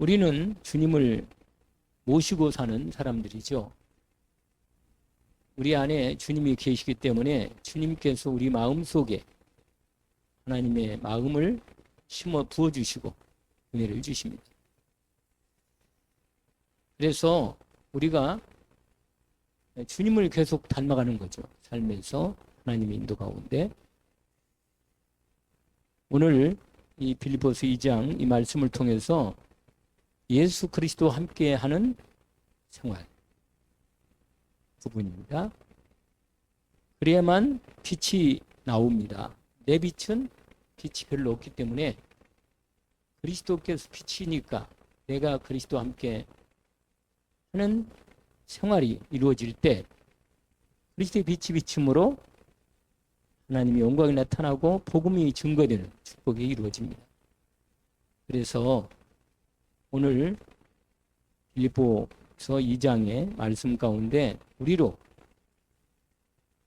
우리는 주님을 모시고 사는 사람들이죠. 우리 안에 주님이 계시기 때문에 주님께서 우리 마음 속에 하나님의 마음을 심어 부어주시고 은혜를 주십니다. 그래서 우리가 주님을 계속 닮아가는 거죠. 삶에서 하나님의 인도 가운데. 오늘 이 빌립보서 2장 이 말씀을 통해서 예수 그리스도와 함께하는 생활 부분입니다. 그래야만 빛이 나옵니다. 내 빛은 빛이 별로 없기 때문에 그리스도께서 빛이니까 내가 그리스도와 함께 하는 생활이 이루어질 때 그리스도의 빛이 비침으로 하나님의 영광이 나타나고 복음이 증거되는 축복이 이루어집니다. 그래서 오늘 빌립보서 2장의 말씀 가운데 우리로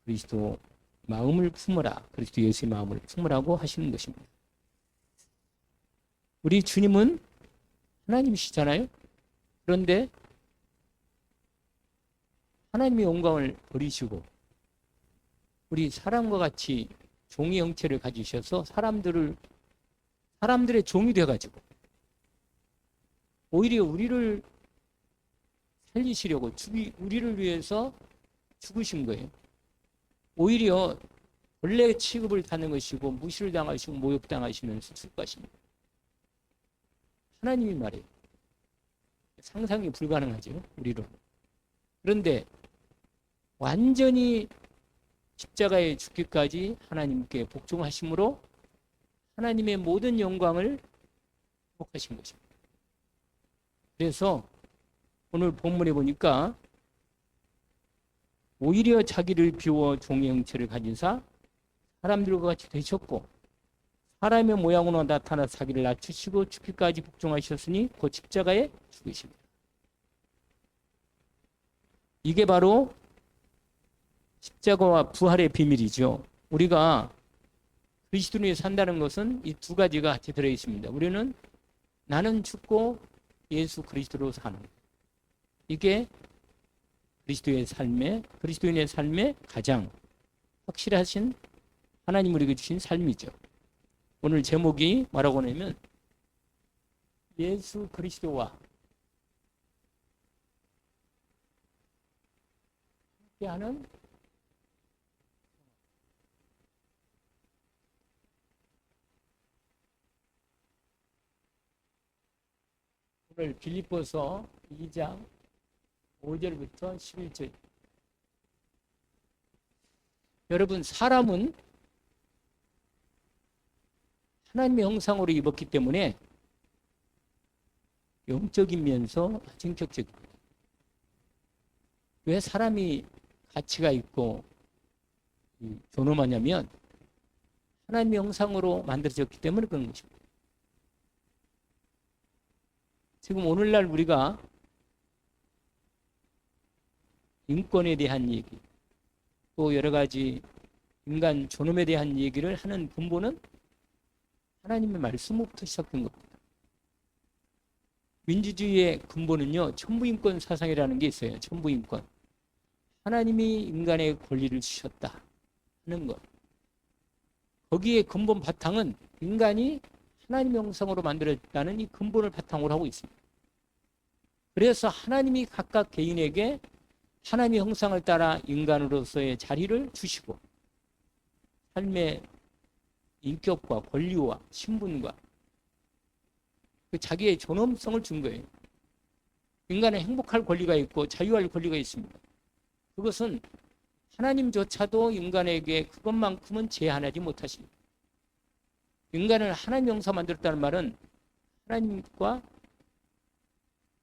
그리스도 마음을 품으라, 그리스도 예수의 마음을 품으라고 하시는 것입니다. 우리 주님은 하나님이시잖아요. 그런데 하나님의 영광을 버리시고 우리 사람과 같이 종의 형체를 가지셔서 사람들의 종이 되어가지고 오히려 우리를 살리시려고 우리를 위해서 죽으신 거예요. 오히려 원래 취급을 받는 것이고 무시를 당하시고 모욕당하시면서 죽을 것입니다. 하나님이 말이에요. 상상이 불가능하죠, 우리로. 그런데 완전히 십자가에 죽기까지 하나님께 복종하심으로 하나님의 모든 영광을 회복하신 것입니다. 그래서 오늘 본문에 보니까 오히려 자기를 비워 종의 형체를 가진 사람들과 같이 되셨고 사람의 모양으로 나타나 자기를 낮추시고 죽기까지 복종하셨으니 곧 십자가에 죽으십니다. 이게 바로 십자가와 부활의 비밀이죠. 우리가 그리스도인이 산다는 것은 이 두 가지가 같이 들어있습니다. 우리는 나는 죽고 예수 그리스도로 사는 것. 이게 그리스도인의 삶의 가장 확실하신 하나님 우리에게 주신 삶이죠. 오늘 제목이 뭐라고 하냐면 예수 그리스도와 함께하는 오늘 빌립보서 2장 5절부터 11절. 여러분, 사람은 하나님의 형상으로 입었기 때문에 영적인 면서 인격적입니다. 왜 사람이 가치가 있고 존엄하냐면 하나님의 형상으로 만들어졌기 때문에 그런 것입니다. 지금 오늘날 우리가 인권에 대한 얘기, 또 여러 가지 인간 존엄에 대한 얘기를 하는 근본은 하나님의 말씀부터 시작된 겁니다. 민주주의의 근본은요, 천부인권 사상이라는 게 있어요. 천부인권. 하나님이 인간의 권리를 주셨다 하는 것. 거기에 근본 바탕은 인간이 하나님의 형상으로 만들어졌다는 이 근본을 바탕으로 하고 있습니다. 그래서 하나님이 각각 개인에게 하나님의 형상을 따라 인간으로서의 자리를 주시고 삶의 인격과 권리와 신분과 자기의 존엄성을 준 거예요. 인간은 행복할 권리가 있고 자유할 권리가 있습니다. 그것은 하나님조차도 인간에게 그것만큼은 제한하지 못하십니다. 인간을 하나님 형상 만들었다는 말은 하나님과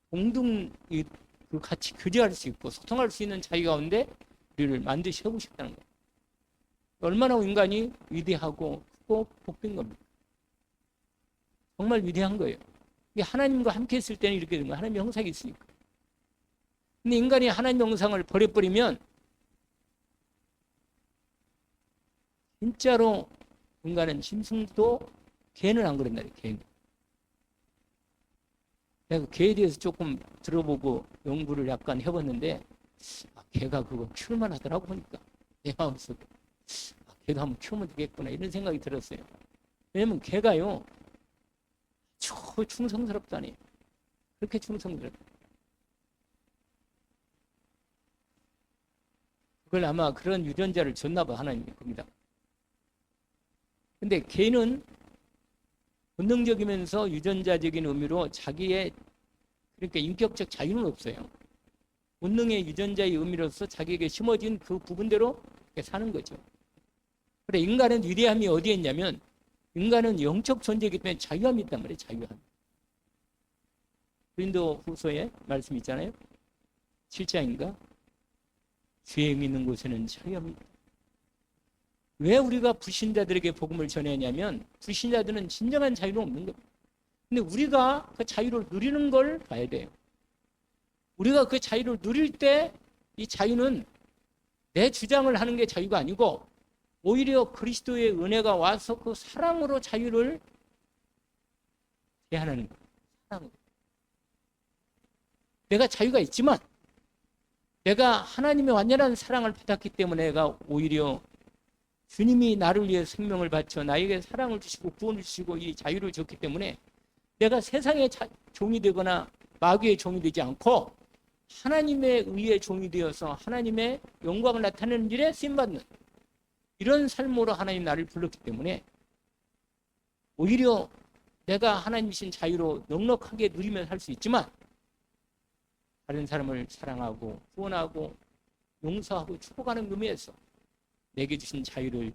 동등 같이 교제할 수 있고 소통할 수 있는 자유 가운데 우리를 만드시고 싶다는 거예요. 얼마나 인간이 위대하고 크고 복된 겁니다. 정말 위대한 거예요. 하나님과 함께 있을 때는 이렇게 되는 거예요. 하나님의 형상이 있으니까. 근데 인간이 하나님의 형상을 버려버리면 진짜로 인간은 짐승도 개는 안 그런다. 개는. 내가 개에 대해서 조금 들어보고 연구를 약간 해봤는데 개가 그거 키울만 하더라고 보니까 내 마음속에 개도 한번 키우면 되겠구나 이런 생각이 들었어요. 왜냐면 개가요 저 충성스럽다니 그렇게 충성스럽다. 그걸 아마 그런 유전자를 줬나 봐 하나님이 겁니다. 근데 개는 본능적이면서 유전자적인 의미로 자기의 그러니까 인격적 자유는 없어요. 본능의 유전자의 의미로서 자기에게 심어진 그 부분대로 사는 거죠. 그래 인간은 위대함이 어디에 있냐면 인간은 영적 존재이기 때문에 자유함이 있단 말이에요. 자유함. 고린도 후서에 말씀 있잖아요. 7장인가? 죄행 있는 곳에는 자유함이 있다. 왜 우리가 불신자들에게 복음을 전하냐면 불신자들은 진정한 자유는 없는 겁니다. 근데 우리가 그 자유를 누리는 걸 봐야 돼요. 우리가 그 자유를 누릴 때 이 자유는 내 주장을 하는 게 자유가 아니고 오히려 그리스도의 은혜가 와서 그 사랑으로 자유를 제한하는 거예요. 사랑으로. 내가 자유가 있지만 내가 하나님의 완전한 사랑을 받았기 때문에 내가 오히려 주님이 나를 위해 생명을 바쳐 나에게 사랑을 주시고 구원을 주시고 이 자유를 줬기 때문에 내가 세상의 종이 되거나 마귀의 종이 되지 않고 하나님의 의의 종이 되어서 하나님의 영광을 나타내는 일에 쓰임받는 이런 삶으로 하나님 나를 불렀기 때문에 오히려 내가 하나님이신 자유로 넉넉하게 누리며 살 수 있지만 다른 사람을 사랑하고 구원하고 용서하고 축복하는 의미에서 내게 주신 자유를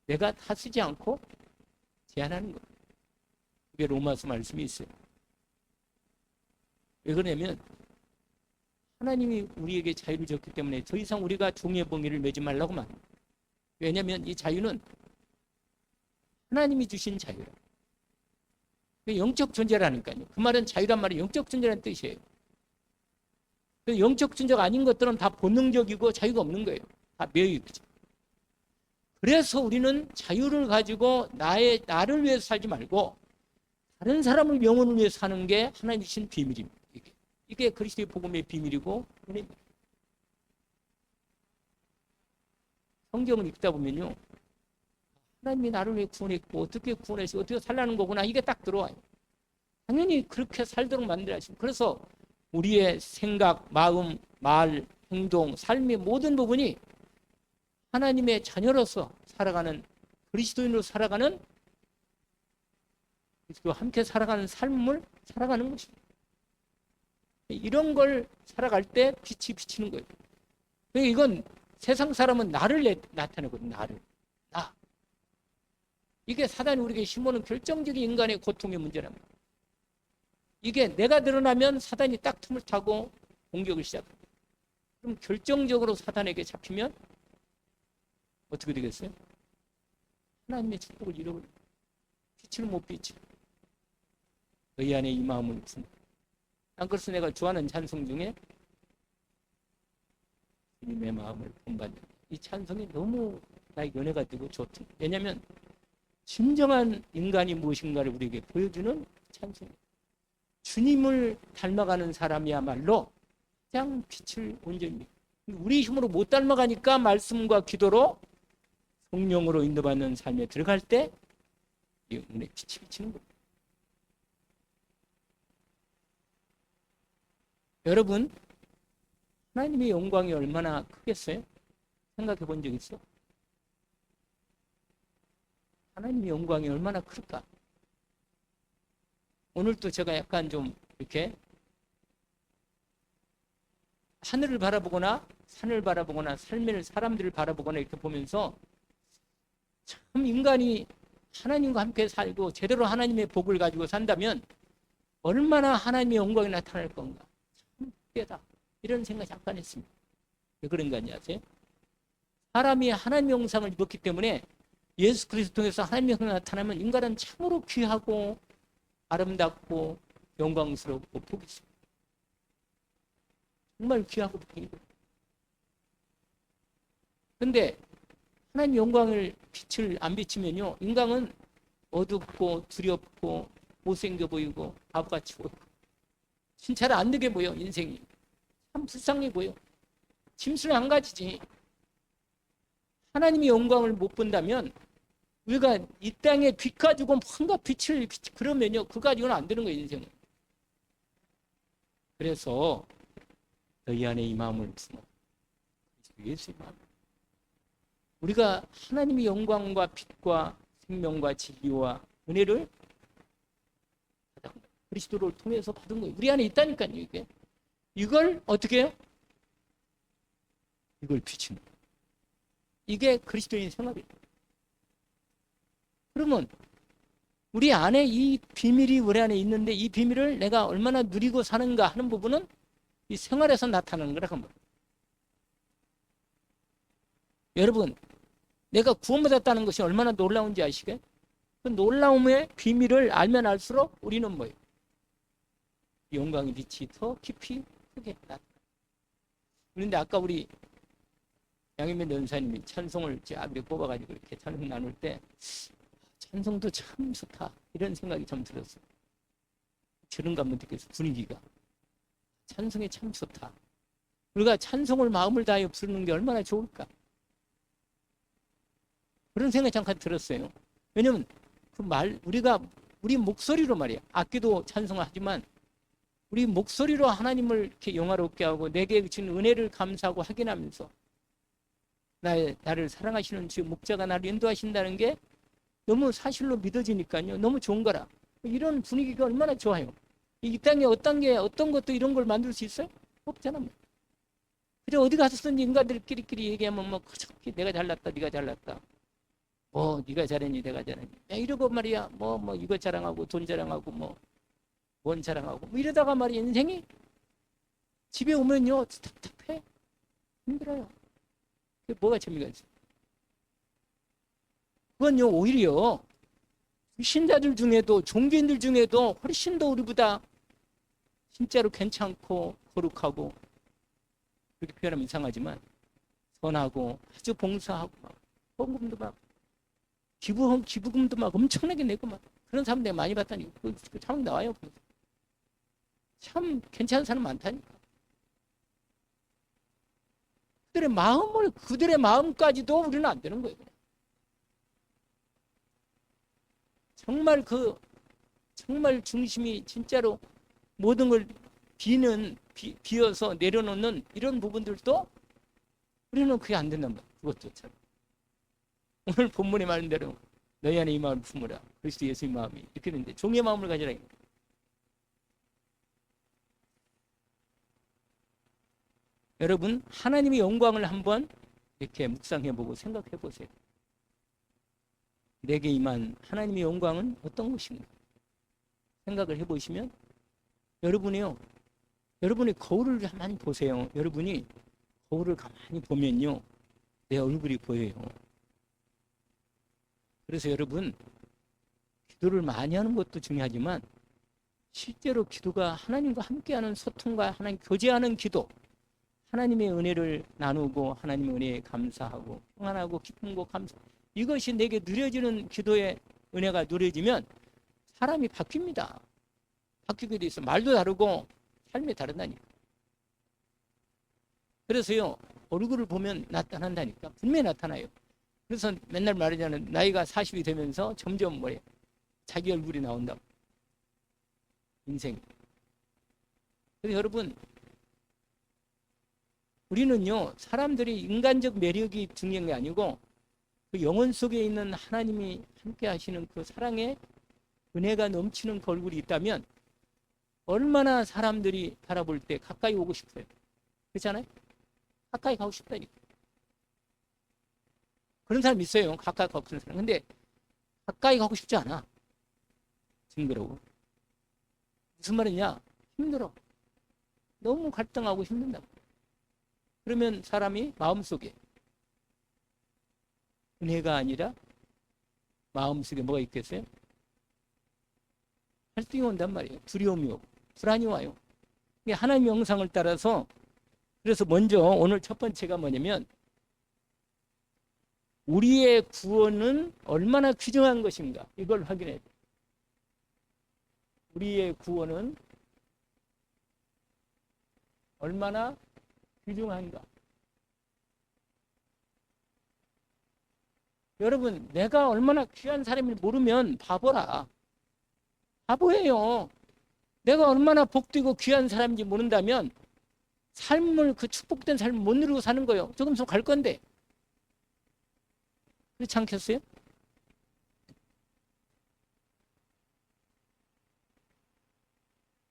내가 다 쓰지 않고 제한하는 거예요. 그게 로마서 말씀이 있어요. 왜 그러냐면 하나님이 우리에게 자유를 줬기 때문에 더 이상 우리가 종의 봉의를 매지 말라고 말합니다. 왜냐하면 이 자유는 하나님이 주신 자유라. 영적 존재라니까요. 그 말은 자유란 말은 영적 존재라는 뜻이에요. 영적 존재가 아닌 것들은 다 본능적이고 자유가 없는 거예요. 다 매여있죠. 그래서 우리는 자유를 가지고 나를 위해서 살지 말고 다른 사람을 영혼을 위해서 사는 게 하나님 주신 비밀입니다. 이게 그리스도의 복음의 비밀이고 은혜입니다. 성경을 읽다 보면요. 하나님이 나를 왜 구원했고 어떻게 구원해서 어떻게 살라는 거구나 이게 딱 들어와요. 당연히 그렇게 살도록 만들어 하시고 그래서 우리의 생각, 마음, 말, 행동, 삶의 모든 부분이 하나님의 자녀로서 살아가는 그리스도인으로 살아가는 그리스도와 함께 살아가는 삶을 살아가는 것입니다. 이런 걸 살아갈 때 빛이 비치는 거예요. 이건 세상 사람은 나를 나타내거든요. 나. 이게 사단이 우리에게 심어놓은 결정적인 인간의 고통의 문제랍니다. 이게 내가 드러나면 사단이 딱 틈을 타고 공격을 시작합니다. 그럼 결정적으로 사단에게 잡히면 어떻게 되겠어요? 하나님의 축복을 잃어버립니다. 빛을 못 비치. 너희 안에 이 마음을 품. 그래서 내가 좋아하는 찬송 중에 주님의 마음을 본받는 이 찬송이 너무 나의 연애가 되고 좋습니다. 왜냐하면 진정한 인간이 무엇인가를 우리에게 보여주는 찬송입니다. 주님을 닮아가는 사람이야말로 가장 빛을 온전히 우리 힘으로 못 닮아가니까 말씀과 기도로 성령으로 인도받는 삶에 들어갈 때 이 은혜 빛이 비치는 겁니다. 여러분 하나님의 영광이 얼마나 크겠어요? 생각해 본 적 있어? 하나님의 영광이 얼마나 클까? 오늘도 제가 약간 좀 이렇게 하늘을 바라보거나 산을 바라보거나 삶의 사람들을 바라보거나 이렇게 보면서 참 인간이 하나님과 함께 살고 제대로 하나님의 복을 가지고 산다면 얼마나 하나님의 영광이 나타날 건가. 참 크다. 이런 생각 잠깐 했습니다. 왜 그런가 아세요? 사람이 하나님의 형상을 입었기 때문에 예수 그리스도 통해서 하나님의 형상이 나타나면 인간은 참으로 귀하고 아름답고 영광스럽고 복이 있습니다. 정말 귀하고 복이 있습니다. 그런데 하나님 영광을 빛을 안 비치면요 인간은 어둡고 두렵고 못생겨 보이고 바보같이 보이고 진짜 안 되게 보여. 인생이 참 불쌍해 보여. 짐승을 안 가지지. 하나님의 영광을 못 본다면 우리가 이 땅에 빛 가지고 뭔가 빛을 그러면요, 그거 가지고는 안 되는 거예요, 인생은. 그래서 너희 안에 이 마음을 품어. 예수의 마음. 우리가 하나님의 영광과 빛과 생명과 진리와 은혜를 그리스도를 통해서 받은 거예요. 우리 안에 있다니까요, 이게. 이걸 어떻게 해요? 이걸 비추는 거예요. 이게 그리스도인 생활이에요. 그러면 우리 안에 이 비밀이 우리 안에 있는데 이 비밀을 내가 얼마나 누리고 사는가 하는 부분은 이 생활에서 나타나는 거라고 합니다. 여러분, 내가 구원받았다는 것이 얼마나 놀라운지 아시게? 그 놀라움의 비밀을 알면 알수록 우리는 뭐예요? 영광의 빛이 더 깊이 크게 나타나. 그런데 아까 우리 양희면 연사님이 찬송을 제 앞에 뽑아가지고 이렇게 찬송 나눌 때 찬송도 참 좋다 이런 생각이 좀 들었어요. 저런가 한번 느꼈어요. 분위기가. 찬송이 참 좋다. 우리가 찬송을 마음을 다해 부르는 게 얼마나 좋을까. 그런 생각이 잠깐 들었어요. 왜냐면 그 우리 목소리로 말이야. 악기도 찬송을 하지만 우리 목소리로 하나님을 이렇게 영화롭게 하고 내게 주신 은혜를 감사하고 확인하면서 나를 사랑하시는 주 목자가 나를 인도하신다는 게 너무 사실로 믿어지니까요. 너무 좋은 거라. 이런 분위기가 얼마나 좋아요. 이 땅에 어떤 것도 이런 걸 만들 수 있어요? 없잖아. 그래 어디 가서든지 인간들끼리 얘기하면 뭐 내가 잘났다, 네가 잘났다. 네가 잘했니, 내가 잘했니. 야, 이러고 말이야. 이거 자랑하고 돈 자랑하고 뭔 자랑하고 이러다가 말이야 인생이 집에 오면요 답답해. 힘들어요. 그게 뭐가 재미가 있어? 그건요 오히려 신자들 중에도 종교인들 중에도 훨씬 더 우리보다 진짜로 괜찮고 거룩하고 그렇게 표현하면 이상하지만 선하고 아주 봉사하고 헌금도 막 기부금도 막 엄청나게 내고 막 그런 사람 내가 많이 봤다니까. 그 참 나와요. 참 괜찮은 사람 많다니까. 그들의 마음까지도 우리는 안 되는 거예요. 정말 중심이 진짜로 모든 걸 비어서 내려놓는 이런 부분들도 우리는 그게 안 된단 말이에요. 그것조차. 오늘 본문에 말한 대로 너희 안에 이 마음을 품으라. 그리스도 예수의 마음이 이렇게 되는데 종의 마음을 가지라. 여러분 하나님의 영광을 한번 이렇게 묵상해보고 생각해보세요. 내게 임한 하나님의 영광은 어떤 것인가 생각을 해보시면 여러분이 거울을 가만히 보세요. 여러분이 거울을 가만히 보면요 내 얼굴이 보여요. 그래서 여러분 기도를 많이 하는 것도 중요하지만 실제로 기도가 하나님과 함께하는 소통과 하나님 교제하는 기도, 하나님의 은혜를 나누고 하나님의 은혜에 감사하고 평안하고 기쁨과 감사, 이것이 내게 누려지는 기도의 은혜가 누려지면 사람이 바뀝니다. 바뀌게 돼 있어. 말도 다르고 삶이 다르다니까. 그래서요 얼굴을 보면 나타난다니까. 분명히 나타나요. 그래서 맨날 말하자면 나이가 40이 되면서 점점 자기 얼굴이 나온다. 인생. 그래서 여러분 우리는요 사람들이 인간적 매력이 중요한 게 아니고 그 영혼 속에 있는 하나님이 함께 하시는 그 사랑의 은혜가 넘치는 그 얼굴이 있다면 얼마나 사람들이 바라볼 때 가까이 오고 싶어요. 그렇잖아요? 가까이 가고 싶다니까. 그런 사람 있어요. 가까이 가고 싶은 사람. 근데 가까이 가고 싶지 않아. 징그러워. 무슨 말이냐? 힘들어. 너무 갈등하고 힘든다고. 그러면 사람이 마음속에 은혜가 아니라 마음속에 뭐가 있겠어요? 갈등이 온단 말이에요. 두려움이 오고 불안이 와요. 하나님의 영상을 따라서 그래서 먼저 오늘 첫 번째가 뭐냐면 우리의 구원은 얼마나 귀중한 것인가 이걸 확인해야 돼요. 우리의 구원은 얼마나 귀중한가. 여러분, 내가 얼마나 귀한 사람을 모르면 바보라. 바보예요. 내가 얼마나 복되고 귀한 사람인지 모른다면 삶을, 그 축복된 삶을 못 누리고 사는 거예요. 조금 있으면 갈 건데. 그렇지 않겠어요?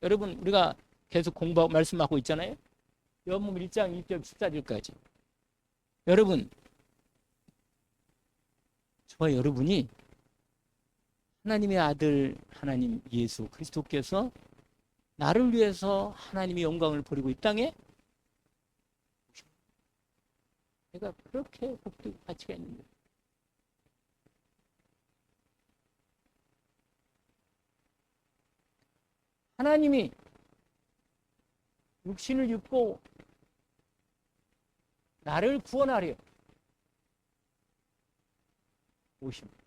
여러분, 우리가 계속 공부하고 말씀하고 있잖아요. 요한복음 1장 1절 14절까지. 여러분, 저와 여러분이 하나님의 아들 하나님 예수 그리스도께서 나를 위해서 하나님의 영광을 버리고 이 땅에 내가 그렇게 복되고 가치가 있는데, 하나님이 육신을 입고 나를 구원하려 오십니다.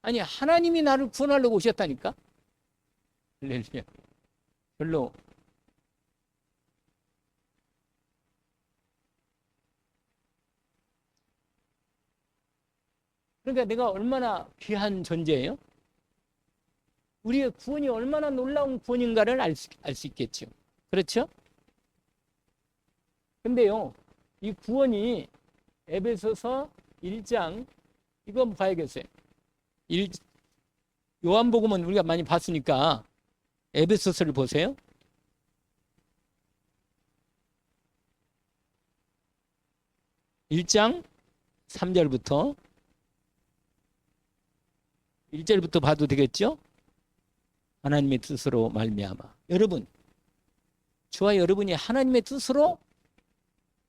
아니, 하나님이 나를 구원하려고 오셨다니까? 할렐루야. 별로 그러니까 내가 얼마나 귀한 존재예요? 우리의 구원이 얼마나 놀라운 구원인가를 알 수 있겠죠. 그렇죠? 근데요, 이 구원이 에베소서 1장, 이거 봐야겠어요. 요한복음은 우리가 많이 봤으니까 에베소서를 보세요. 1장 3절부터 1절부터 봐도 되겠죠? 하나님의 뜻으로 말미암아. 여러분, 저와 여러분이 하나님의 뜻으로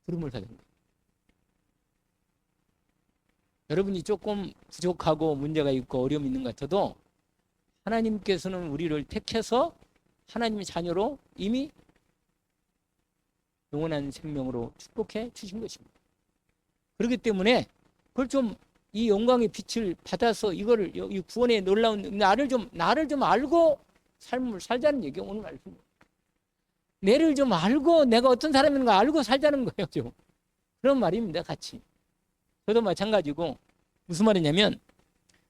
부름을 받은 거예요. 여러분이 조금 부족하고 문제가 있고 어려움이 있는 것 같아도 하나님께서는 우리를 택해서 하나님의 자녀로 이미 영원한 생명으로 축복해 주신 것입니다. 그렇기 때문에 그걸 좀, 이 영광의 빛을 받아서 이거를, 이 구원의 놀라운 나를 좀 알고 삶을 살자는 얘기예요. 오늘 말씀. 내를 좀 알고 내가 어떤 사람인가 알고 살자는 거예요. 좀 그런 말입니다. 같이. 저도 마찬가지고, 무슨 말이냐면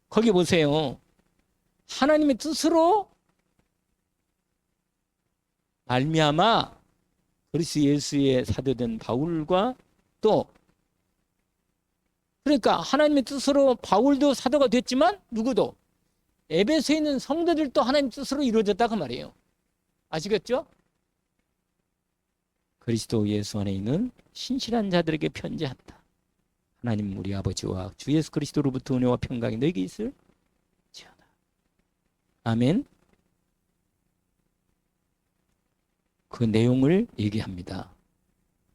거기 보세요. 하나님의 뜻으로 말미암아 그리스도 예수의 사도된 바울과, 또 그러니까 하나님의 뜻으로 바울도 사도가 됐지만 누구도, 에베소에 있는 성도들도 하나님의 뜻으로 이루어졌다 그 말이에요. 아시겠죠? 그리스도 예수 안에 있는 신실한 자들에게 편지한다. 하나님 우리 아버지와 주 예수 그리스도로부터 은혜와 평강이 너에게 있을지어다. 아멘. 그 내용을 얘기합니다.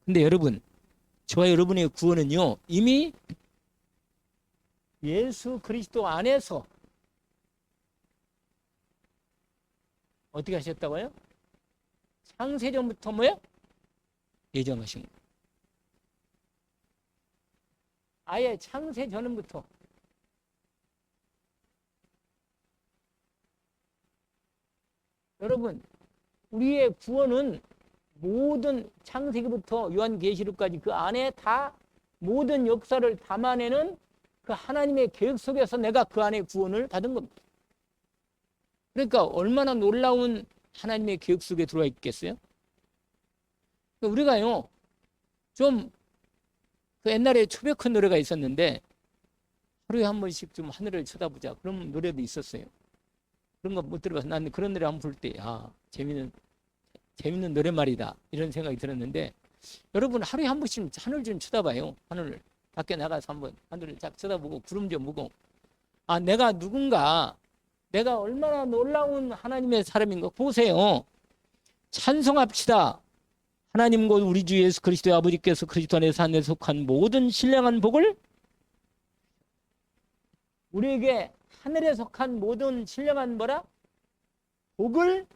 근데 여러분, 저와 여러분의 구원은요, 이미 예수 그리스도 안에서 어떻게 하셨다고요? 창세전부터 뭐예요? 예정하신 거예요. 아예 창세전부터. 여러분, 우리의 구원은 모든 창세기부터 요한계시록까지 그 안에 다 모든 역사를 담아내는 그 하나님의 계획 속에서 내가 그 안에 구원을 받은 겁니다. 그러니까 얼마나 놀라운 하나님의 계획 속에 들어와 있겠어요? 우리가요, 좀 그 옛날에 초백한 노래가 있었는데, 하루에 한 번씩 좀 하늘을 쳐다보자, 그런 노래도 있었어요. 그런 거 못 들어봐서 나는 그런 노래 한번 부를 때, 재밌는 노랫말이다, 이런 생각이 들었는데, 여러분 하루에 한 번씩 하늘 좀 쳐다봐요. 하늘을 밖에 나가서 한번 하늘을 쫙 쳐다보고 구름 좀 보고, 내가 누군가, 내가 얼마나 놀라운 하나님의 사람인가 보세요. 찬송합시다. 하나님 곧 우리 주 예수 그리스도의 아버지께서 그리스도 안에서 하늘에 속한 모든 신령한 복을, 우리에게 하늘에 속한 모든 신령한 뭐라? 복을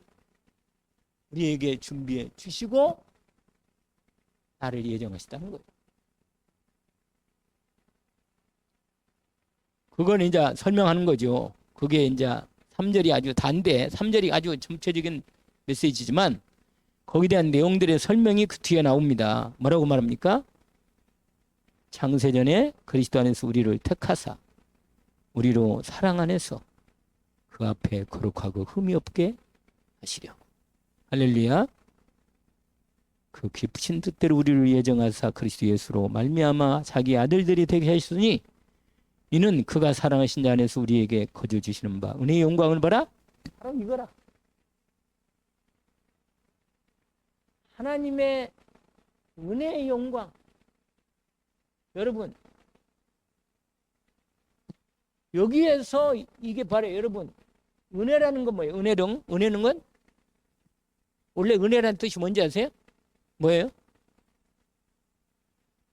우리에게 준비해 주시고 나를 예정하시다는 거예요. 그건 이제 설명하는 거죠. 그게 이제 3절이 아주 단데 3절이 아주 전체적인 메시지지만 거기에 대한 내용들의 설명이 그 뒤에 나옵니다. 뭐라고 말합니까? 창세전에 그리스도 안에서 우리를 택하사 우리로 사랑 안에서 그 앞에 거룩하고 흠이 없게 하시려고. 할렐루야. 그 깊으신 뜻대로 우리를 예정하사 그리스도 예수로 말미암아 자기 아들들이 되게 하셨으니 이는 그가 사랑하신 자 안에서 우리에게 거저 주시는 바 은혜의 영광을 봐라. 바로 이거라. 하나님의 은혜의 영광. 여러분 여기에서 이게 바로 여러분 은혜라는 건 뭐예요? 은혜는 건 원래 은혜라는 뜻이 뭔지 아세요? 뭐예요?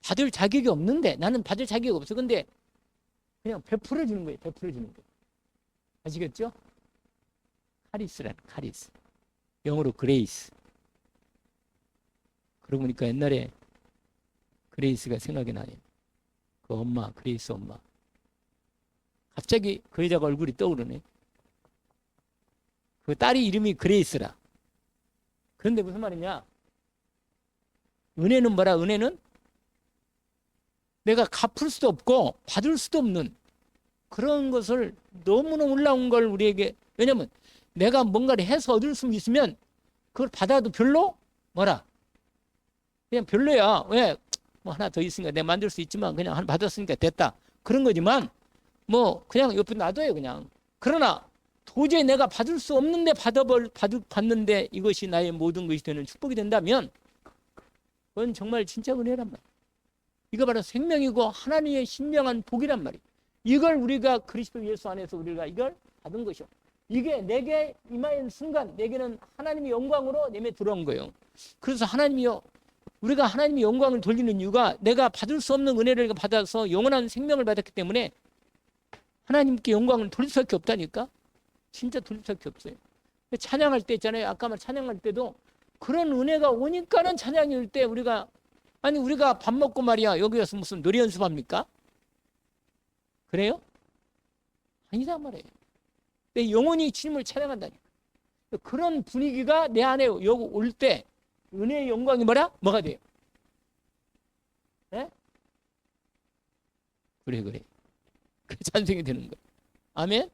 받을 자격이 없는데 나는 받을 자격이 없어. 근데 그냥 베풀어 주는 거예요. 베풀어 주는 거. 아시겠죠? 카리스라는 카리스. 영어로 그레이스. 그러고 보니까 옛날에 그레이스가 생각이 나네요. 그 엄마, 그레이스 엄마. 갑자기 그 여자가 얼굴이 떠오르네. 그 딸이 이름이 그레이스라. 그런데 무슨 말이냐? 은혜는 뭐라? 은혜는 내가 갚을 수도 없고 받을 수도 없는 그런 것을 너무나 올라온 걸 우리에게, 왜냐면 내가 뭔가를 해서 얻을 수 있으면 그걸 받아도 별로 뭐라? 그냥 별로야. 왜? 뭐 하나 더 있으니까 내가 만들 수 있지만 그냥 하나 받았으니까 됐다. 그런 거지만 뭐 그냥 옆에 놔둬요 그냥. 그러나 도저히 내가 받을 수 없는데 받는데 이것이 나의 모든 것이 되는 축복이 된다면 그건 정말 진짜 은혜란 말이야. 이거 바로 생명이고 하나님의 신령한 복이란 말이야. 이걸 우리가 그리스도 예수 안에서 우리가 이걸 받은 것이요. 이게 내게 임하는 순간 내게는 하나님의 영광으로 내게 들어온 거예요. 그래서 하나님이요, 우리가 하나님의 영광을 돌리는 이유가 내가 받을 수 없는 은혜를 받아서 영원한 생명을 받았기 때문에 하나님께 영광을 돌릴 수밖에 없다니까. 진짜 돌릴 수밖에 없어요. 찬양할 때 있잖아요. 아까 말 찬양할 때도 그런 은혜가 오니까는 찬양이 올 때 우리가 밥 먹고 말이야 여기 와서 무슨 노래 연습합니까? 그래요? 아니다 말이에요. 내 영혼이 주님을 찬양한다니까. 그런 분위기가 내 안에 여기 올 때 은혜의 영광이 뭐가 돼요? 네? 그래. 그 찬송이 되는 거예요. 아멘.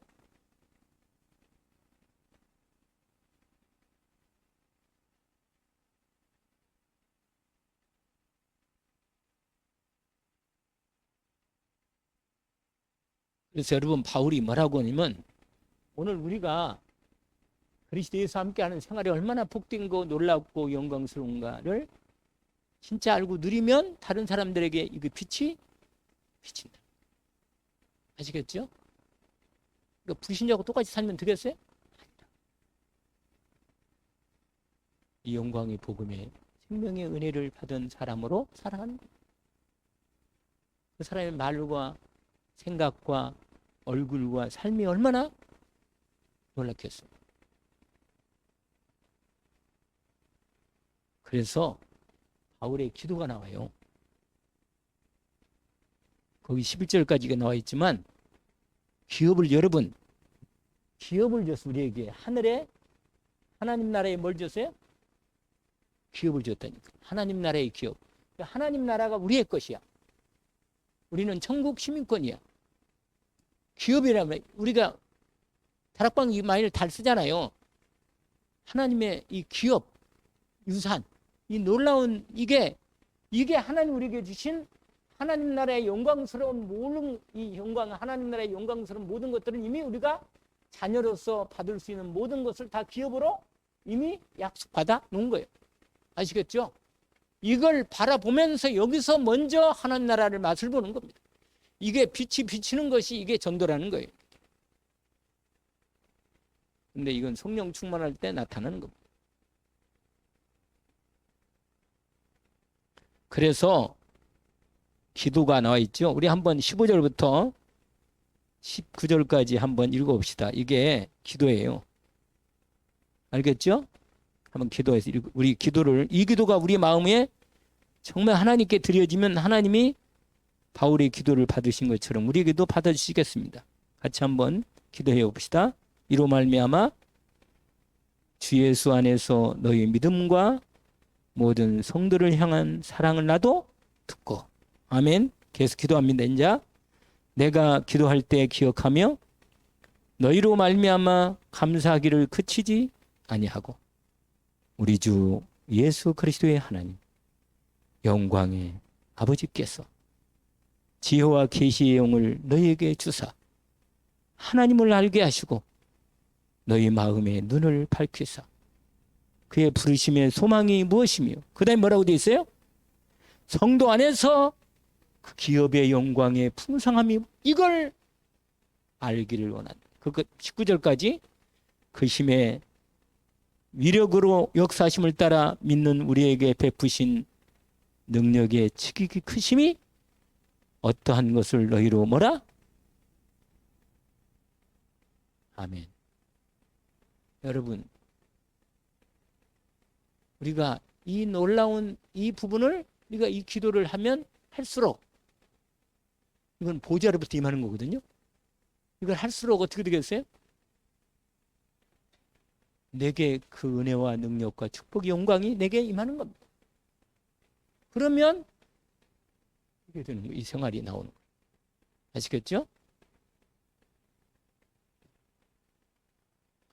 그래서 여러분 바울이 뭐라고 하냐면 오늘 우리가 그리스도 예수와 함께하는 생활이 얼마나 복된고 놀랍고 영광스러운가를 진짜 알고 누리면 다른 사람들에게 이거 빛이 비친다. 아시겠죠? 그러니까 불신자하고 똑같이 살면 되겠어요? 아니다. 이 영광의 복음에 생명의 은혜를 받은 사람으로 살아가는 거예요. 그 사람의 말과 생각과 얼굴과 삶이 얼마나 놀랍겠어요. 그래서 바울의 기도가 나와요. 거기 11절까지가 나와 있지만 여러분 기업을 줬어. 우리에게 하늘에 하나님 나라에 뭘 줬어요? 기업을 줬다니까. 하나님 나라의 기업. 하나님 나라가 우리의 것이야. 우리는 천국 시민권이야. 기업이라면 우리가 다락방 이 말을 잘 쓰잖아요. 하나님의 이 기업, 유산, 이 놀라운 이게 하나님 우리에게 주신 하나님 나라의 영광스러운 모든 이 영광, 하나님 나라의 영광스러운 모든 것들은 이미 우리가 자녀로서 받을 수 있는 모든 것을 다 기업으로 이미 약속받아 놓은 거예요. 아시겠죠? 이걸 바라보면서 여기서 먼저 하나님 나라를 맛을 보는 겁니다. 이게 빛이 비치는 것이 이게 전도라는 거예요. 근데 이건 성령 충만할 때 나타나는 겁니다. 그래서 기도가 나와 있죠. 우리 한번 15절부터 19절까지 한번 읽어봅시다. 이게 기도예요. 알겠죠? 한번 기도해서 우리 기도를, 이 기도가 우리 마음에 정말 하나님께 드려지면 하나님이 바울의 기도를 받으신 것처럼 우리에게도 받아주시겠습니다. 같이 한번 기도해 봅시다. 이로 말미암아 주 예수 안에서 너희 믿음과 모든 성도를 향한 사랑을 나도 듣고. 아멘. 계속 기도합니다. 이제 내가 기도할 때 기억하며 너희로 말미암아 감사하기를 그치지 아니하고 우리 주 예수 그리스도의 하나님 영광의 아버지께서 지혜와 계시의 영을 너희에게 주사 하나님을 알게 하시고 너희 마음의 눈을 밝히사 그의 부르심의 소망이 무엇이며 그 다음에 뭐라고 되어 있어요? 성도 안에서 그 기업의 영광의 풍성함이 이걸 알기를 원한다. 그 19절까지 그 힘의 위력으로 역사심을 따라 믿는 우리에게 베푸신 능력의 지극히 크심이 어떠한 것을 너희로 뭐라? 아멘. 여러분, 우리가 이 놀라운 이 부분을 우리가 이 기도를 하면 할수록 이건 보좌로부터 임하는 거거든요. 이걸 할수록 어떻게 되겠어요? 내게 그 은혜와 능력과 축복의 영광이 내게 임하는 겁니다. 그러면 이게 되는 거예요. 이 생활이 나오는 거예요. 아시겠죠?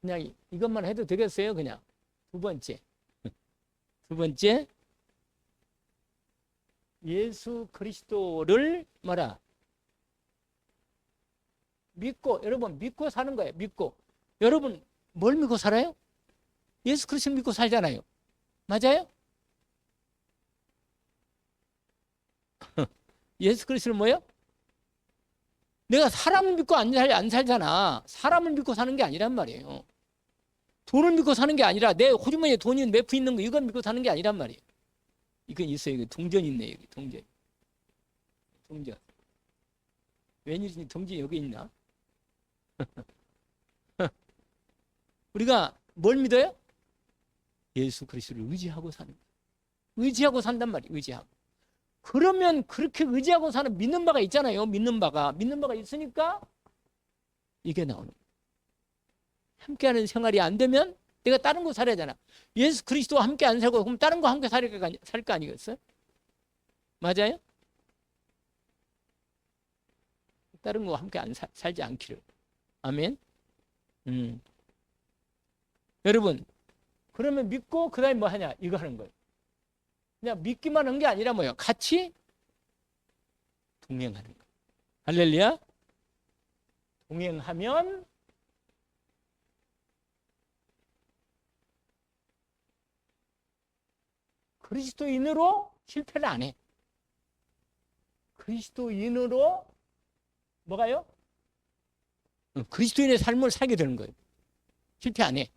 그냥 이것만 해도 되겠어요? 그냥 두 번째. 두 번째, 예수 그리스도를 뭐라? 믿고, 여러분 믿고 사는 거예요. 믿고. 여러분 뭘 믿고 살아요? 예수 그리스도 믿고 살잖아요. 맞아요? 예수 그리스도는 뭐예요? 내가 사람을 믿고 안 살잖아. 사람을 믿고 사는 게 아니란 말이에요. 돈을 믿고 사는 게 아니라 내 호주머니에 돈이 몇 푼 있는 거 이건 믿고 사는 게 아니란 말이에요. 이건 있어요. 이거 동전 있네. 여기 동전. 동전. 웬일이니 동전이 여기 있나? 우리가 뭘 믿어요? 예수 그리스도를 의지하고 사는 거예요. 의지하고 산단 말이에요. 의지하고. 그러면 그렇게 의지하고 사는 믿는 바가 있잖아요. 믿는 바가 있으니까 이게 나오는 거예요. 함께하는 생활이 안 되면 내가 다른 거 살아야 되잖아. 예수 그리스도와 함께 안 살고 그럼 다른 거 함께 살 거 아니겠어요? 맞아요? 다른 거 함께 살지 않기를. 아멘. 여러분, 그러면 믿고 그 다음에 뭐 하냐? 이거 하는 거예요. 그냥 믿기만 한 게 아니라 뭐예요? 같이 동행하는 거예요. 할렐루야. 동행하면 그리스도인으로 실패를 안 해. 그리스도인으로 뭐가요? 그리스도인의 삶을 살게 되는 거예요. 실패 안 해.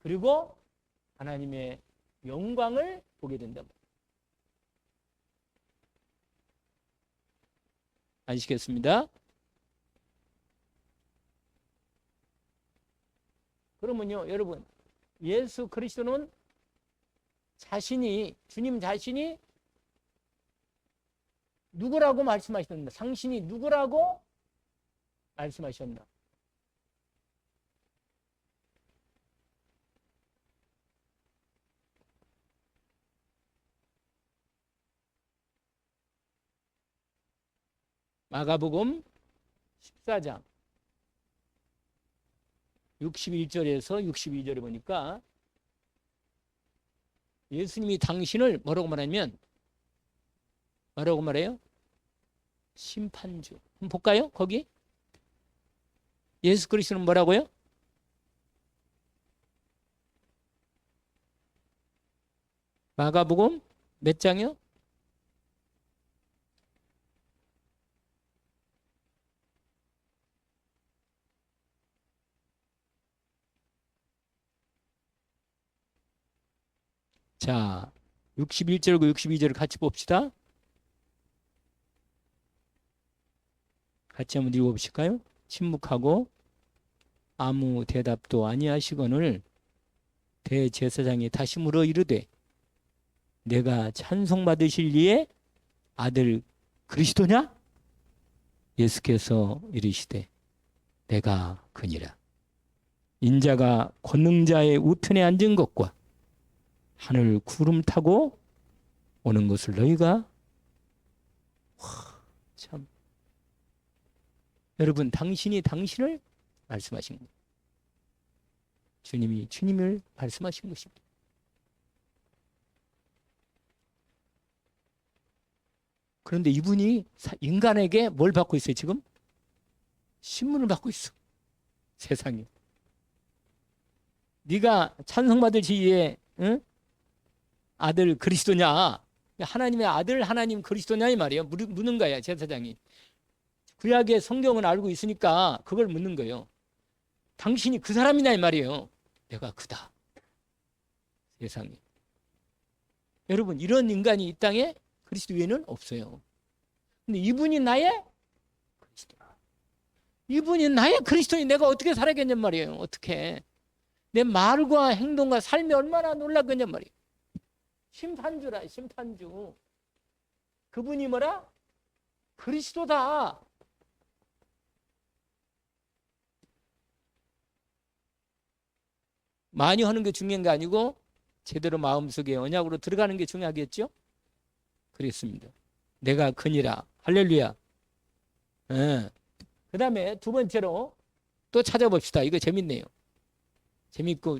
그리고 하나님의 영광을 보게 된다. 아시겠습니다? 그러면요, 여러분, 예수 그리스도는 주님 자신이 누구라고 말씀하셨나? 당신이 누구라고 말씀하셨나? 마가복음 14장 61절에서 62절에 보니까 예수님이 당신을 뭐라고 말하면 뭐라고 말해요? 심판주. 한번 볼까요? 거기 예수 그리스도는 뭐라고요? 마가복음 몇 장이요? 자, 61절과 62절을 같이 봅시다. 같이 한번 읽어보실까요? 침묵하고 아무 대답도 아니하시거늘 대제사장이 다시 물어 이르되 내가 찬송받으실 이의 아들 그리스도냐? 예수께서 이르시되 내가 그니라. 인자가 권능자의 우편에 앉은 것과 하늘 구름 타고 오는 것을 너희가 참 여러분 당신이 당신을 말씀하신 거예요. 주님이 주님을 말씀하신 것입니다. 그런데 이분이 인간에게 뭘 받고 있어요 지금? 신문을 받고 있어. 세상에. 네가 찬송받을 지위에 응? 아들 그리스도냐? 하나님의 아들 하나님 그리스도냐 이 말이에요. 묻는 거야 제사장이. 구약의 성경은 알고 있으니까 그걸 묻는 거예요. 당신이 그 사람이냐 이 말이에요. 내가 그다. 세상에. 여러분 이런 인간이 이 땅에 그리스도 외에는 없어요. 근데 이분이 나의 그리스도. 이분이 나의 그리스도니 내가 어떻게 살아야겠냔 말이에요. 어떻게. 내 말과 행동과 삶이 얼마나 놀랍겠냔 말이에요. 심판주라 심판주. 그분이 뭐라? 그리스도다. 많이 하는 게 중요한 게 아니고 제대로 마음속에 언약으로 들어가는 게 중요하겠죠? 그렇습니다. 내가 그니라. 할렐루야. 그 다음에 두 번째로 또 찾아봅시다. 이거 재밌네요. 재밌고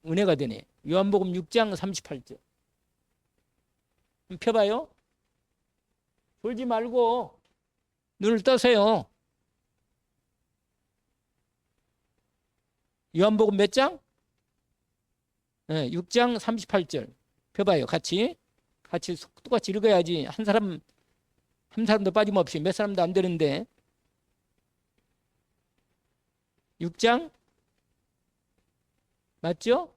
은혜가 되네. 요한복음 6장 38절. 펴봐요. 졸지 말고 눈을 떠세요. 요한복음 몇 장? 6장 38절. 펴봐요. 같이 똑같이 읽어야지. 한 사람도 빠짐없이 몇 사람도 안 되는데. 6장 맞죠?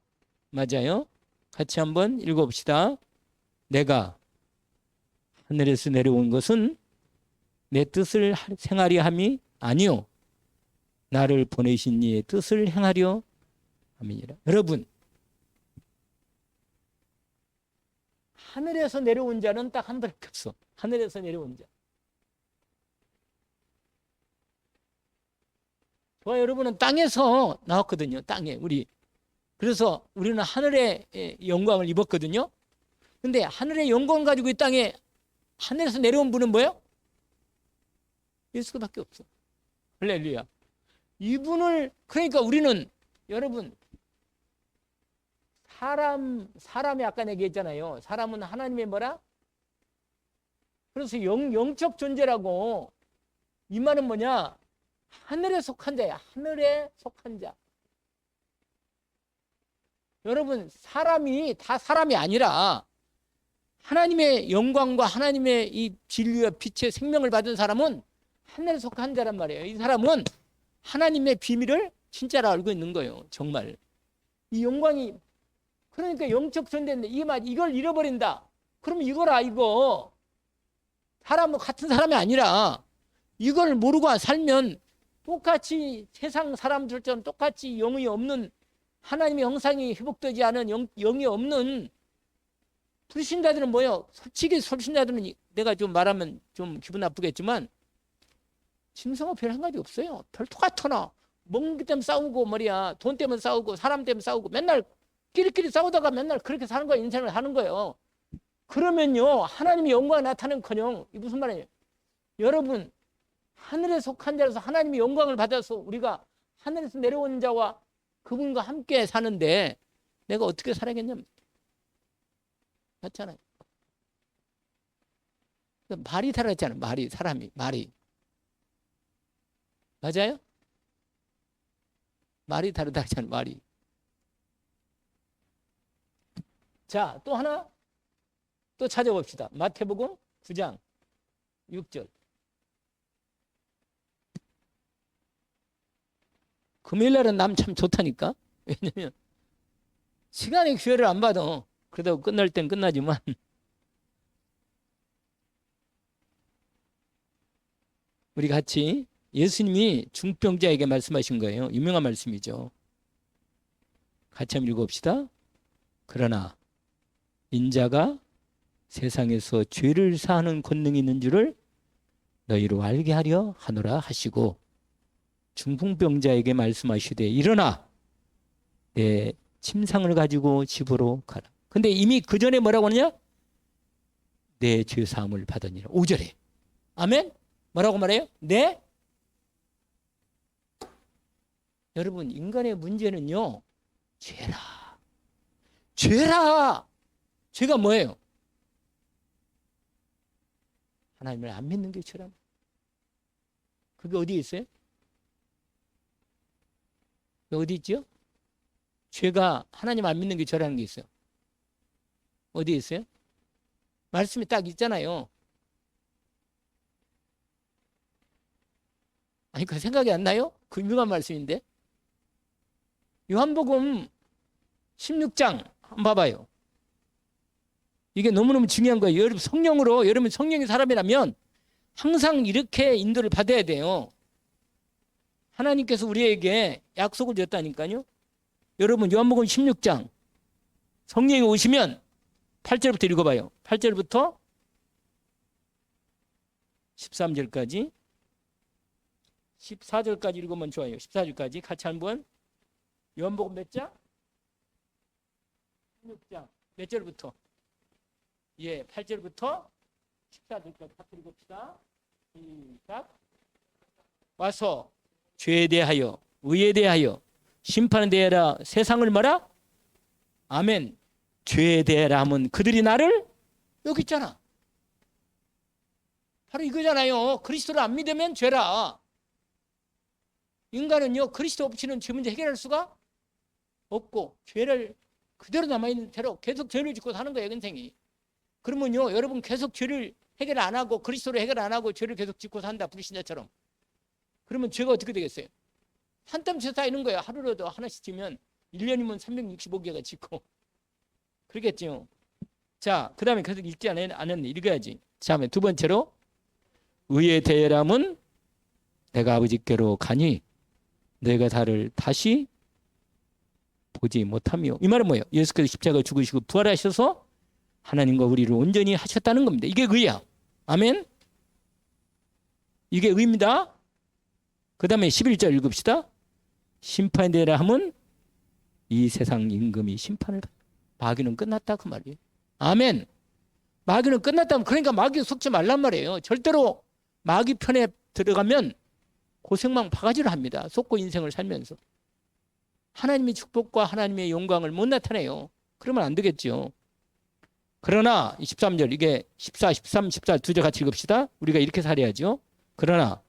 맞아요. 같이 한번 읽어봅시다. 내가 하늘에서 내려온 것은 내 뜻을 행하려 함이 아니요 나를 보내신 이의 뜻을 행하려 함이니라. 여러분 하늘에서 내려온 자는 딱 한 분밖에 없어. 하늘에서 내려온 자. 저와 여러분은 땅에서 나왔거든요. 땅에 우리. 그래서 우리는 하늘의 영광을 입었거든요. 근데 하늘의 영광을 가지고 이 땅에 하늘에서 내려온 분은 뭐예요? 예수밖에 없어. 할렐루야. 이분을 그러니까 우리는 여러분 사람이 아까 얘기했잖아요. 사람은 하나님의 뭐라? 그래서 영적 존재라고. 이 말은 뭐냐? 하늘에 속한 자야. 하늘에 속한 자. 여러분 사람이 다 사람이 아니라 하나님의 영광과 하나님의 이 진리와 빛의 생명을 받은 사람은 하늘에 속한 자란 말이에요. 이 사람은 하나님의 비밀을 진짜로 알고 있는 거예요. 정말. 이 영광이 그러니까 영적 존재인데 이걸 잃어버린다. 그러면 이거라 이거. 사람은 같은 사람이 아니라 이걸 모르고 살면 똑같이 세상 사람들처럼 똑같이 영이 없는 하나님의 형상이 회복되지 않은 영이 없는 불신자들은 뭐예요? 솔직히 불신자들은 내가 좀 말하면 좀 기분 나쁘겠지만 짐승하고 별 상관이 없어요. 별 똑같잖아. 먹는 것 때문에 싸우고 말이야. 돈 때문에 싸우고 사람 때문에 싸우고 맨날 끼리끼리 싸우다가 맨날 그렇게 사는 거야. 인생을 하는 거예요. 그러면요 하나님의 영광이 나타나는커녕 이 무슨 말이에요? 여러분 하늘에 속한 자라서 하나님의 영광을 받아서 우리가 하늘에서 내려온 자와 그분과 함께 사는데 내가 어떻게 살아야겠냐면 맞잖아요. 말이 살았잖아요. 말이 맞아요? 말이 다르다잖아요. 말이. 자, 또 하나 또 찾아봅시다. 마태복음 9장 6절. 금요일날은 남 참 좋다니까. 왜냐면 시간에 기회를 안 받아. 그러다가 끝날 땐 끝나지만 우리 같이 예수님이 중병자에게 말씀하신 거예요. 유명한 말씀이죠. 같이 한번 읽어봅시다. 그러나 인자가 세상에서 죄를 사하는 권능이 있는 줄을 너희로 알게 하려 하노라 하시고 중풍병자에게 말씀하시되 일어나 내 침상을 가지고 집으로 가라. 근데 이미 그 전에 뭐라고 하느냐? 내 죄사함을 받으니라. 5절에. 아멘? 뭐라고 말해요? 네? 여러분, 인간의 문제는요, 죄라. 죄라. 죄가 뭐예요? 하나님을 안 믿는 게 죄라. 그게 어디에 있어요? 어디 있죠? 죄가 하나님 안 믿는 게 죄라는 게 있어요. 어디에 있어요? 말씀이 딱 있잖아요. 아니, 그 생각이 안 나요? 그 유명한 말씀인데. 요한복음 16장 한번 봐봐요. 이게 너무너무 중요한 거예요. 여러분 성령으로, 여러분 성령의 사람이라면 항상 이렇게 인도를 받아야 돼요. 하나님께서 우리에게 약속을 줬다니까요. 여러분 요한복음 16장 성령이 오시면 8절부터 읽어봐요. 8절부터 13절까지 14절까지 읽으면 좋아요. 14절까지 같이 한번. 요한복음 몇 장? 16장 몇 절부터? 예, 8절부터 14절까지 같이 읽읍시다. 시작. 와서 죄에 대하여 의에 대하여 심판에 대하여 세상을 뭐라? 아멘. 죄에 대하여 하면 그들이 나를 여기 있잖아. 바로 이거잖아요. 그리스도를 안 믿으면 죄라. 인간은요 그리스도 없이는 죄 문제 해결할 수가 없고 죄를 그대로 남아있는 채로 계속 죄를 짓고 사는 거예요. 인생이. 그러면요 여러분 계속 죄를 해결 안 하고 그리스도를 해결 안 하고 죄를 계속 짓고 산다. 불신자처럼. 그러면 죄가 어떻게 되겠어요? 한땀 새 쌓이는 거예요. 하루라도 하나씩 지면 1년이면 365개가 짓고 그러겠죠. 자, 그 다음에 계속 읽지 않았네. 읽어야지. 자, 두 번째로 의에 대해람은 내가 아버지께로 가니 내가 다를 다시 보지 못하며. 이 말은 뭐예요? 예수께서 십자가 죽으시고 부활하셔서 하나님과 우리를 온전히 하셨다는 겁니다. 이게 의야. 아멘. 이게 의입니다. 그 다음에 11절 읽읍시다. 심판에 대하여 하면 이 세상 임금이 심판을 마귀는 끝났다 그 말이에요. 아멘. 마귀는 끝났다면 그러니까 마귀에 속지 말란 말이에요. 절대로 마귀 편에 들어가면 고생만 바가지로 합니다. 속고 인생을 살면서. 하나님의 축복과 하나님의 영광을 못 나타내요. 그러면 안 되겠죠. 그러나 13절 이게 14, 13, 14 두 절 같이 읽읍시다. 우리가 이렇게 살아야죠. 그러나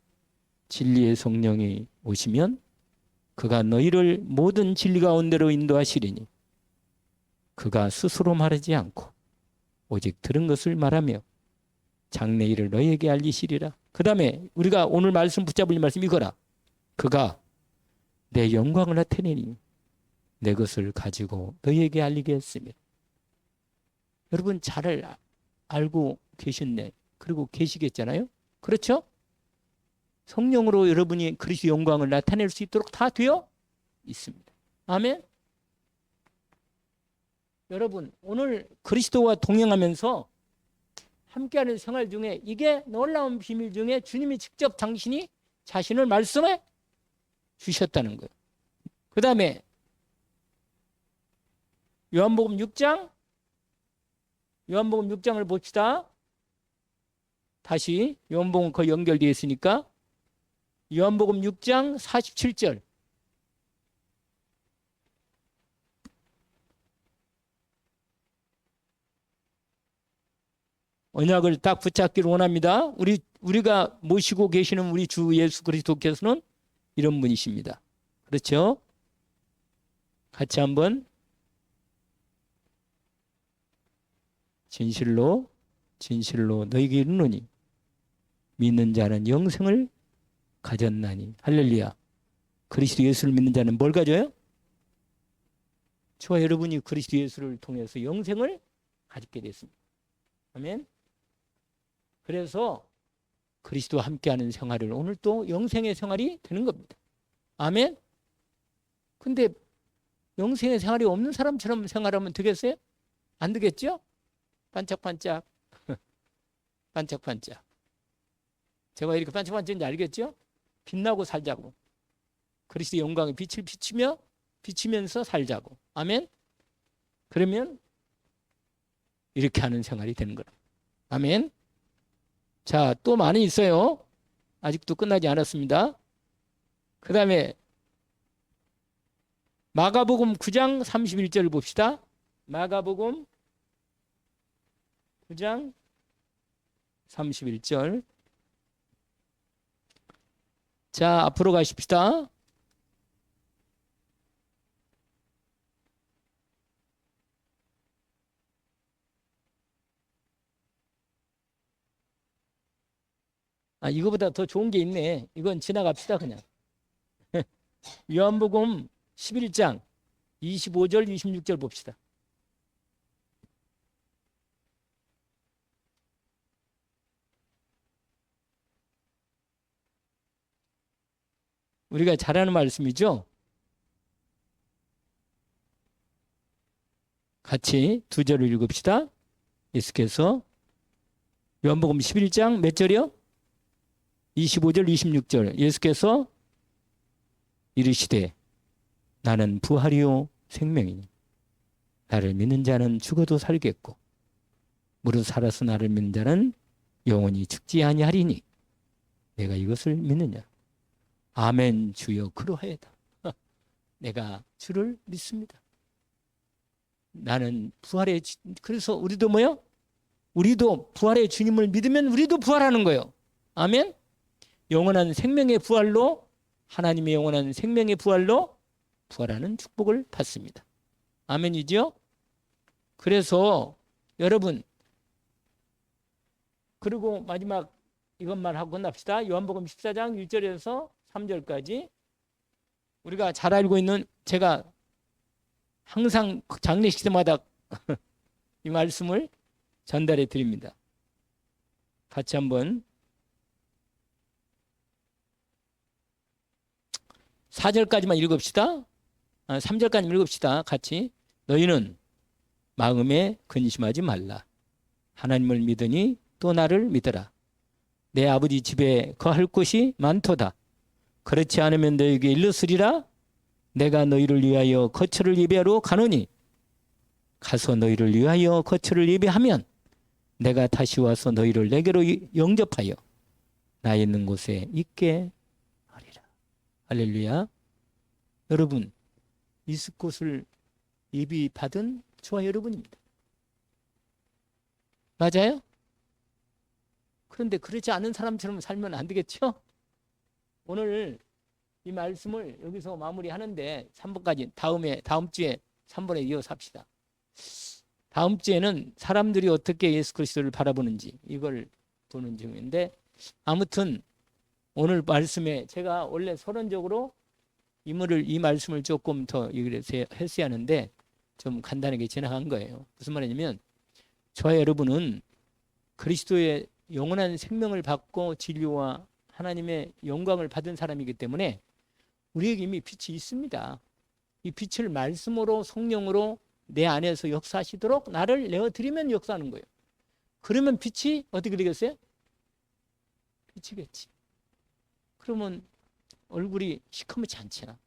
진리의 성령이 오시면 그가 너희를 모든 진리 가운데로 인도하시리니 그가 스스로 말하지 않고 오직 들은 것을 말하며 장래 일을 너희에게 알리시리라. 그 다음에 우리가 오늘 말씀 붙잡을 말씀 이거라. 그가 내 영광을 나타내니 내 것을 가지고 너희에게 알리게 했으며. 여러분 잘 알고 계셨네. 그리고 계시겠잖아요. 그렇죠? 성령으로 여러분이 그리스도의 영광을 나타낼 수 있도록 다 되어 있습니다. 아멘. 여러분 오늘 그리스도와 동행하면서 함께하는 생활 중에 이게 놀라운 비밀 중에 주님이 직접 당신이 자신을 말씀해 주셨다는 거예요. 그 다음에 요한복음 6장을 봅시다. 다시 요한복음 거의 연결되어 있으니까 요한복음 6장 47절. 언약을 딱 붙잡기를 원합니다. 우리가 모시고 계시는 우리 주 예수 그리스도께서는 이런 분이십니다. 그렇죠? 같이 한번 진실로 너희에게 이르노니 믿는 자는 영생을 가졌나니. 할렐루야. 그리스도 예수를 믿는 자는 뭘 가져요? 저와 여러분이 그리스도 예수를 통해서 영생을 가지게 됐습니다. 아멘. 그래서 그리스도와 함께하는 생활을 오늘 또 영생의 생활이 되는 겁니다. 아멘. 근데 영생의 생활이 없는 사람처럼 생활하면 되겠어요? 안 되겠죠? 반짝반짝 반짝반짝. 제가 이렇게 반짝반짝인지 알겠죠? 빛나고 살자고. 그리스도의 영광의 빛을 비치면서 살자고. 아멘. 그러면 이렇게 하는 생활이 되는 거라. 아멘. 자, 또 많이 있어요. 아직도 끝나지 않았습니다. 그 다음에 마가복음 9장 31절 봅시다. 마가복음 9장 31절. 자, 앞으로 가십시다. 이거보다 더 좋은 게 있네. 이건 지나갑시다, 그냥. 요한복음 11장 25절, 26절 봅시다. 우리가 잘 아는 말씀이죠? 같이 두 절을 읽읍시다. 예수께서 요한복음 11장 몇 절이요? 25절, 26절. 예수께서 이르시되 나는 부활이요 생명이니 나를 믿는 자는 죽어도 살겠고 무릇 살아서 나를 믿는 자는 영원히 죽지 아니하리니 내가 이것을 믿느냐. 아멘 주여 그러하여다. 내가 주를 믿습니다. 나는 부활의 그래서 우리도 뭐요? 우리도 부활의 주님을 믿으면 우리도 부활하는 거예요. 아멘. 영원한 생명의 부활로 하나님의 영원한 생명의 부활로 부활하는 축복을 받습니다. 아멘이죠? 그래서 여러분 그리고 마지막 이것만 하고 끝납시다. 요한복음 14장 1절에서 3절까지 우리가 잘 알고 있는 제가 항상 장례식 때마다 이 말씀을 전달해 드립니다. 같이 한번 4절까지만 읽읍시다. 3절까지 읽읍시다. 같이. 너희는 마음에 근심하지 말라. 하나님을 믿으니 또 나를 믿어라. 내 아버지 집에 거할 곳이 많도다. 그렇지 않으면 너희에게 일렀으리라. 내가 너희를 위하여 거처를 예배하러 가노니 가서 너희를 위하여 거처를 예배하면 내가 다시 와서 너희를 내게로 영접하여 나 있는 곳에 있게 하리라. 할렐루야. 여러분 있을 곳을 예비받은 저와 여러분입니다. 맞아요? 그런데 그렇지 않은 사람처럼 살면 안 되겠죠? 오늘 이 말씀을 여기서 마무리하는데 3번까지 다음 주에 3번에 이어서 합시다. 다음 주에는 사람들이 어떻게 예수 그리스도를 바라보는지 이걸 보는 중인데 아무튼 오늘 말씀에 제가 원래 서론적으로 이 말씀을 조금 더 했어야 하는데 좀 간단하게 지나간 거예요. 무슨 말이냐면 저와 여러분은 그리스도의 영원한 생명을 받고 진리와 하나님의 영광을 받은 사람이기 때문에 우리에게 이미 빛이 있습니다. 이 빛을 말씀으로 성령으로 내 안에서 역사하시도록 나를 내어드리면 역사하는 거예요. 그러면 빛이 어떻게 되겠어요? 빛이겠지. 그러면 얼굴이 시커멓지 않잖아.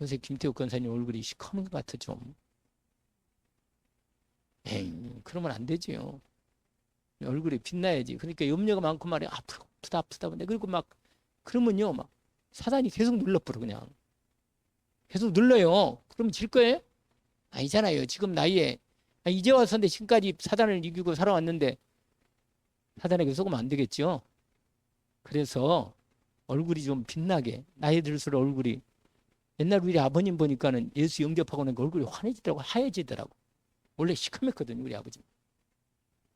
요새 김태욱 권사님 얼굴이 시커먼 것 같아 좀. 그러면 안 되지요. 얼굴이 빛나야지. 그러니까 염려가 많고 말이야. 아프다. 그리고 막 그러면요 막 사단이 계속 눌러버려 그냥. 계속 눌러요. 그럼 질 거예요? 아니잖아요. 지금 나이에 이제 와서인데 지금까지 사단을 이기고 살아왔는데 사단에게 속으면 안 되겠죠. 그래서 얼굴이 좀 빛나게 나이 들수록 얼굴이 옛날 우리 아버님 보니까는 예수 영접하고 나니까 얼굴이 환해지더라고 하얘지더라고. 원래 시커멓거든요 우리 아버지.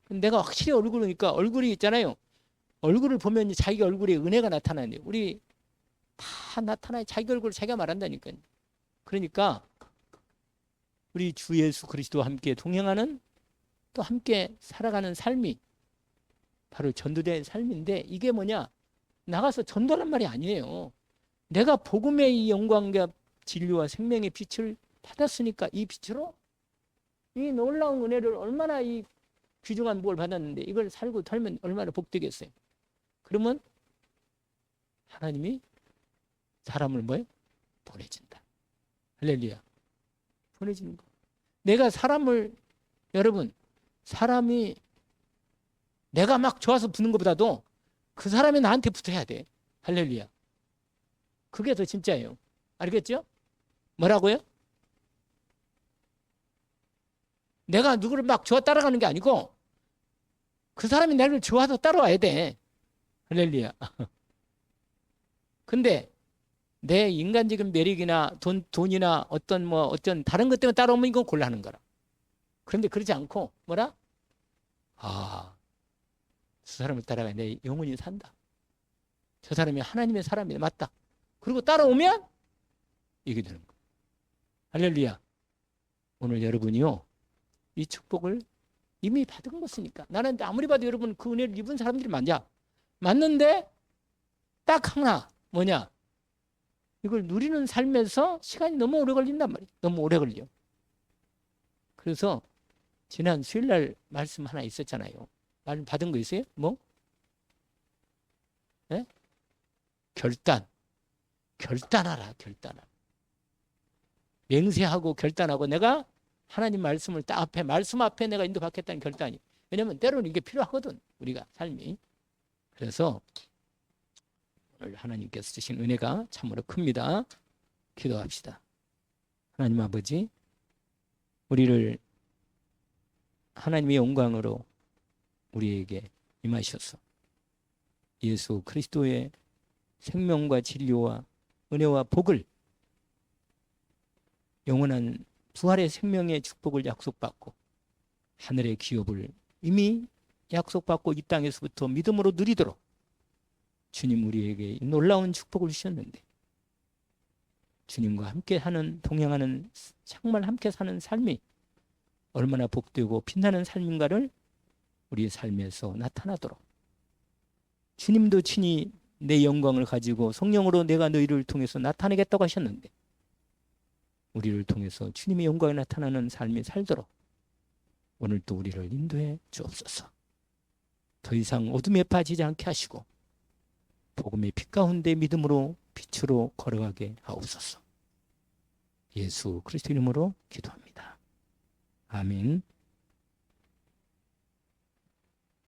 내가 확실히 얼굴을 보니까 얼굴이 있잖아요. 얼굴을 보면 자기 얼굴에 은혜가 나타나는데 우리 다 나타나요. 자기 얼굴을 자기가 말한다니까요. 그러니까 우리 주 예수 그리스도와 함께 동행하는 또 함께 살아가는 삶이 바로 전도된 삶인데 이게 뭐냐? 나가서 전도란 말이 아니에요. 내가 복음의 이 영광과 진리와 생명의 빛을 받았으니까 이 빛으로 이 놀라운 은혜를 얼마나 이 귀중한 복을 받았는데 이걸 살고 털면 얼마나 복되겠어요. 그러면 하나님이 사람을 뭐예요? 보내준다. 할렐루야. 보내주는 거. 내가 사람을, 여러분, 사람이 내가 막 좋아서 붙는 것보다도 그 사람이 나한테 붙어야 돼. 할렐루야. 그게 더 진짜예요. 알겠죠? 뭐라고요? 내가 누구를 막 좋아 따라가는 게 아니고 그 사람이 나를 좋아서 따라와야 돼. 할렐루야. 근데 내 인간적인 매력이나 돈이나 어떤 다른 것 때문에 따라오면 이건 곤란한 거라. 그런데 그러지 않고 뭐라? 아, 저 사람을 따라가야 내 영혼이 산다. 저 사람이 하나님의 사람이 맞다. 그리고 따라오면 이게 되는 거야. 할렐루야. 오늘 여러분이요, 이 축복을 이미 받은 것이니까. 나는 아무리 봐도 여러분 그 은혜를 입은 사람들이 많냐? 맞는데 딱 하나 뭐냐? 이걸 누리는 삶에서 시간이 너무 오래 걸린단 말이에요. 너무 오래 걸려. 그래서 지난 수요일 날 말씀 하나 있었잖아요. 말 받은 거 있어요? 뭐? 네? 결단하라. 맹세하고 결단하고 내가 하나님 말씀을 딱 앞에, 말씀 앞에 내가 인도받겠다는 결단이. 왜냐면 때로는 이게 필요하거든. 우리가 삶이. 그래서 오늘 하나님께서 주신 은혜가 참으로 큽니다. 기도합시다. 하나님 아버지, 우리를 하나님의 영광으로 우리에게 임하셔서 예수 그리스도의 생명과 진리와 은혜와 복을, 영원한 부활의 생명의 축복을 약속받고 하늘의 기업을 이미 약속받고 이 땅에서부터 믿음으로 누리도록 주님 우리에게 놀라운 축복을 주셨는데, 주님과 함께 하는, 동행하는, 정말 함께 사는 삶이 얼마나 복되고 빛나는 삶인가를 우리의 삶에서 나타나도록, 주님도 친히 내 영광을 가지고 성령으로 내가 너희를 통해서 나타내겠다고 하셨는데, 우리를 통해서 주님의 영광이 나타나는 삶이 살도록 오늘도 우리를 인도해 주옵소서. 더 이상 어둠에 빠지지 않게 하시고 복음의 빛 가운데 믿음으로 빛으로 걸어가게 하옵소서. 예수 그리스도 이름으로 기도합니다. 아멘.